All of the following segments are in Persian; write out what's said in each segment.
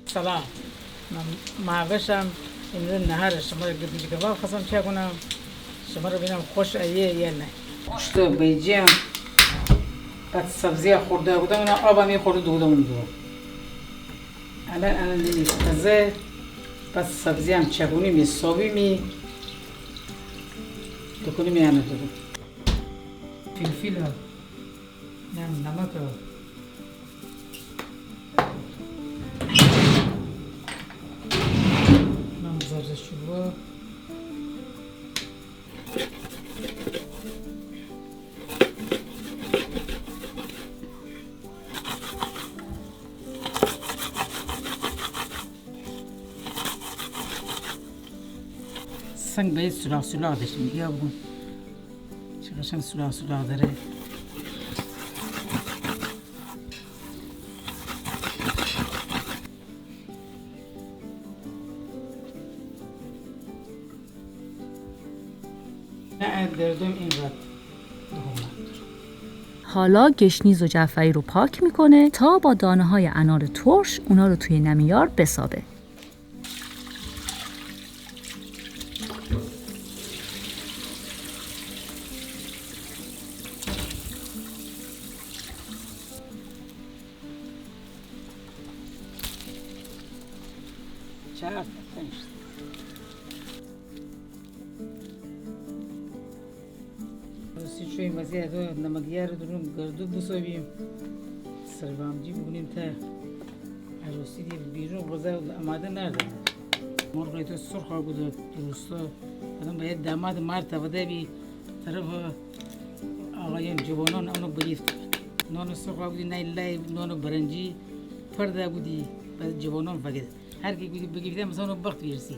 سلام. من معوشم این نهار شما رو گفتی که خواستم چه کنم شما رو ببینم خوش ایه یا نه. گوشت بیجیم بعد سبزی خورده بودم اینا آب می خورده دودم دو. الان نیست تازه بعد سبزی هم چگونی می صابی می دکنی می آنه دو. فلفل نمک زردچوبه سنگ باید سلاح داشت میگه بگم چه قشنگ سلاح داره. نه دردم این وقت حالا گشنیز و جعفری رو پاک میکنه تا با دانه های انار ترش اونا رو توی نمیار بسابه. چهار سی چوی مزیه دو نمکیه رو درون گردو بسابیم سربامجی بگونیم تا عروسی دی بیرون غذا آماده نردن مرغی تو سرخ بود درسته آدم باید داماد مرد بده بی طرف آقایان جوانان اونو بریفت نان سرخ بودی نه لای نان برنجی پرده بودی بعد جوانان فقط هر کی بودی بگیرده مثلا وقت بیرسی.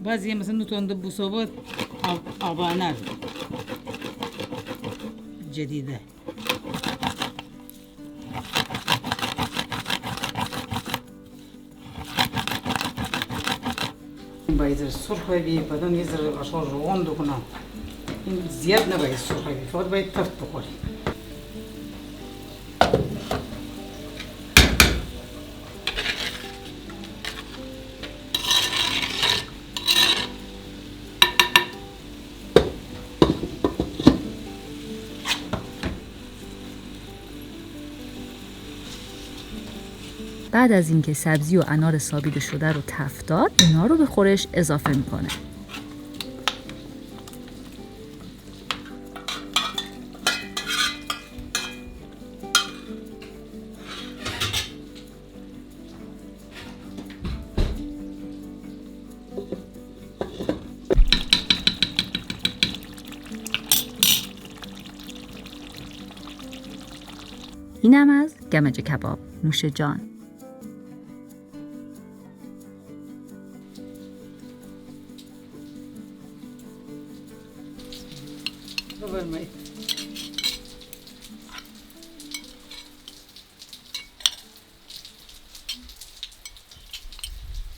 بعضی مثلا نتونده بسابت آبانر جدیده باید سرخ بی بدن یه ذره قشنگ روغن کنم این زیاد نباید سرخ بی فقط باید تفت بخوری. بعد از اینکه سبزی و انار سابیده شده رو تفت داد، اینا رو به خورش اضافه میکنه. اینم از گمج کباب. نوش جان. بفرمایید.